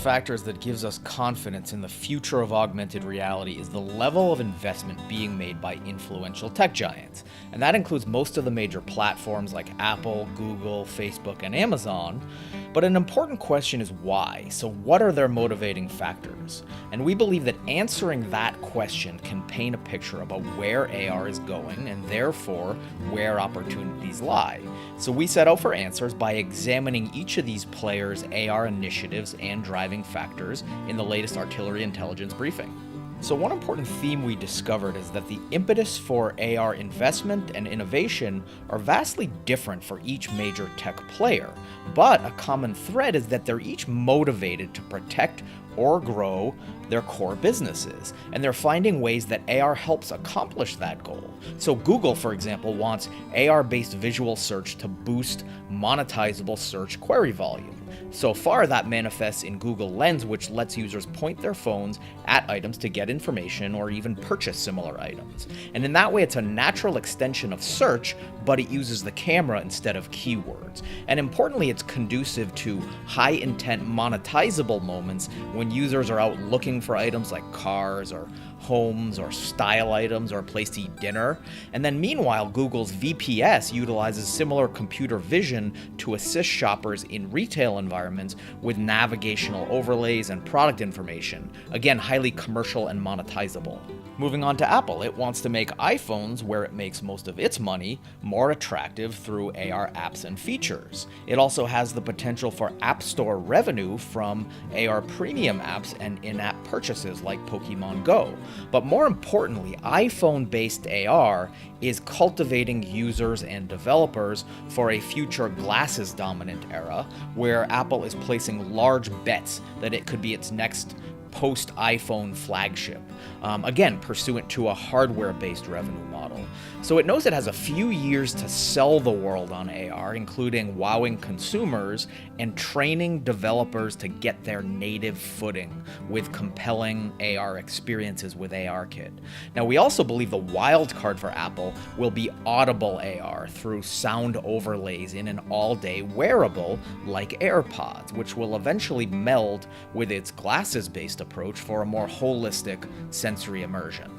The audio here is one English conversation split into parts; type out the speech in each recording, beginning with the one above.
factors that gives us confidence in the future of augmented reality is the level of investment being made by influential tech giants. And that includes most of the major platforms like Apple, Google, Facebook, and Amazon. But an important question is why? So what are their motivating factors? And we believe that answering that question can paint a picture about where AR is going and therefore where opportunities lie. So we set out for answers by examining each of these players' AR initiatives and driving factors in the latest Artillery Intelligence briefing. So one important theme we discovered is that the impetus for AR investment and innovation are vastly different for each major tech player, but a common thread is that they're each motivated to protect or grow their core businesses, and they're finding ways that AR helps accomplish that goal. So Google, for example, wants AR-based visual search to boost monetizable search query volume. So far, that manifests in Google Lens, which lets users point their phones at items to get information or even purchase similar items. And in that way, it's a natural extension of search, but it uses the camera instead of keywords. And importantly, it's conducive to high-intent monetizable moments when users are out looking for items like cars or homes or style items or a place to eat dinner. And then meanwhile, Google's VPS utilizes similar computer vision to assist shoppers in retail environments with navigational overlays and product information. Again, highly commercial and monetizable. Moving on to Apple, it wants to make iPhones, where it makes most of its money, more attractive through AR apps and features. It also has the potential for App Store revenue from AR premium apps and in-app purchases like Pokemon Go. But more importantly, iPhone-based AR is cultivating users and developers for a future glasses-dominant era, where Apple is placing large bets that it could be its next post-iPhone flagship, again, pursuant to a hardware-based revenue model. So it knows it has a few years to sell the world on AR, including wowing consumers and training developers to get their native footing with compelling AR experiences with ARKit. Now, we also believe the wild card for Apple will be audible AR through sound overlays in an all-day wearable like AirPods, which will eventually meld with its glasses-based approach for a more holistic sensory immersion.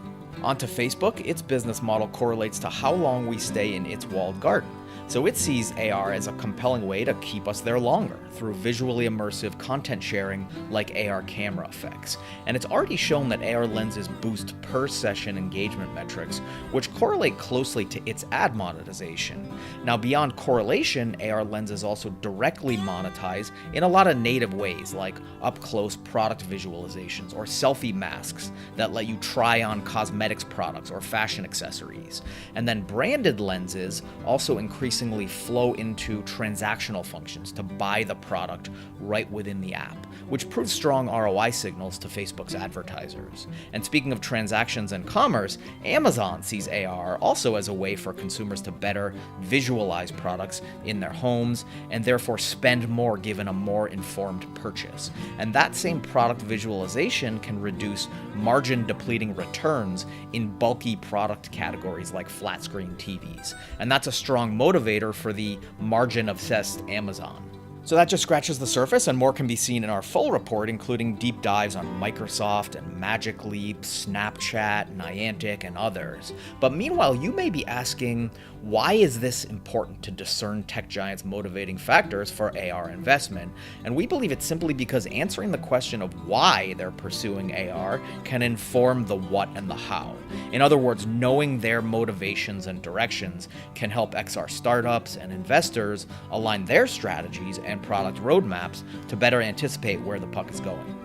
Onto Facebook, its business model correlates to how long we stay in its walled garden. So it sees AR as a compelling way to keep us there longer through visually immersive content sharing like AR camera effects. And it's already shown that AR lenses boost per session engagement metrics, which correlate closely to its ad monetization. Now, beyond correlation, AR lenses also directly monetize in a lot of native ways, like up-close product visualizations or selfie masks that let you try on cosmetics products or fashion accessories. And then branded lenses also increasingly flow into transactional functions to buy the product right within the app, which proves strong ROI signals to Facebook's advertisers. And speaking of transactions and commerce, Amazon sees AR also as a way for consumers to better visualize products in their homes and therefore spend more given a more informed purchase. And that same product visualization can reduce margin-depleting returns in bulky product categories like flat-screen TVs. And that's a strong motivator for the margin-obsessed Amazon. So that just scratches the surface, and more can be seen in our full report, including deep dives on Microsoft and Magic Leap, Snapchat, Niantic, and others. But meanwhile, you may be asking, why is this important to discern tech giants' motivating factors for AR investment? And we believe it's simply because answering the question of why they're pursuing AR can inform the what and the how. In other words, knowing their motivations and directions can help XR startups and investors align their strategies and product roadmaps to better anticipate where the puck is going.